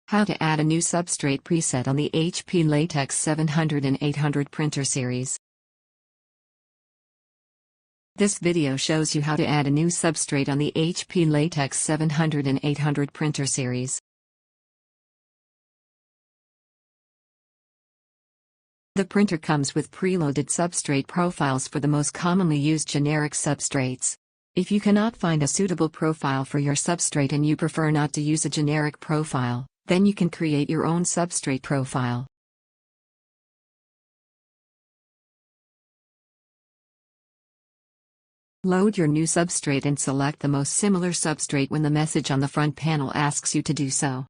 How to add a new substrate preset on the HP Latex 700 and 800 printer series. This video shows you how to add a new substrate on the HP Latex 700 and 800 printer series. The printer comes with preloaded substrate profiles for the most commonly used generic substrates. If you cannot find a suitable profile for your substrate and you prefer not to use a generic profile, then you can create your own substrate profile. Load your new substrate and select the most similar substrate when the message on the front panel asks you to do so.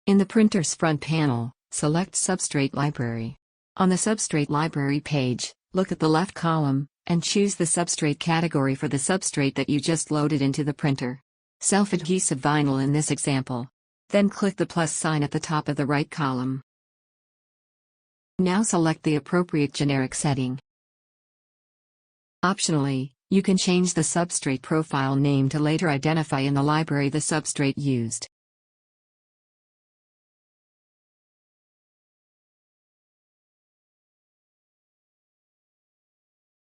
In the printer's front panel, select Substrate Library. On the Substrate Library page, look at the left column, and choose the substrate category for the substrate that you just loaded into the printer. Self-adhesive vinyl in this example. Then click the plus sign at the top of the right column. Now select the appropriate generic setting. Optionally, you can change the substrate profile name to later identify in the library the substrate used.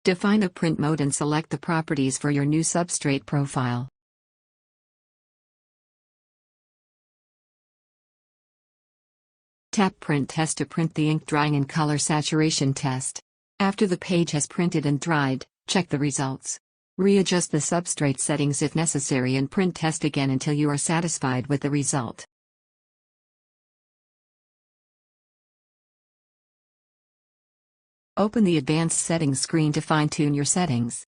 Define the print mode and select the properties for your new substrate profile. Tap Print Test to print the ink drying and color saturation test. After the page has printed and dried, check the results. Readjust the substrate settings if necessary and print test again until you are satisfied with the result. Open the Advanced Settings screen to fine-tune your settings.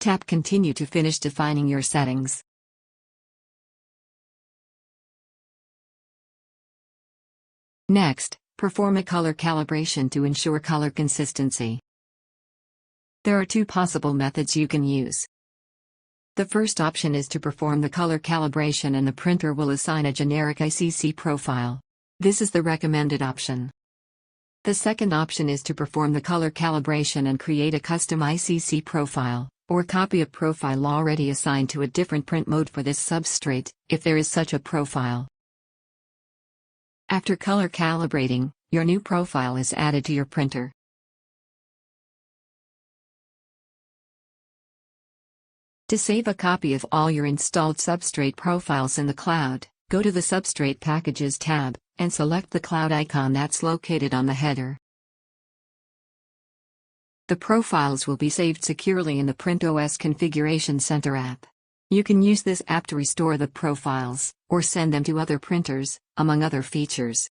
Tap Continue to finish defining your settings. Next, perform a color calibration to ensure color consistency. There are two possible methods you can use. The first option is to perform the color calibration and the printer will assign a generic ICC profile. This is the recommended option. The second option is to perform the color calibration and create a custom ICC profile, or copy a profile already assigned to a different print mode for this substrate, if there is such a profile. After color calibrating, your new profile is added to your printer. To save a copy of all your installed substrate profiles in the cloud, go to the Substrate Packages tab, and select the cloud icon that's located on the header. The profiles will be saved securely in the PrintOS Configuration Center app. You can use this app to restore the profiles, or send them to other printers, among other features.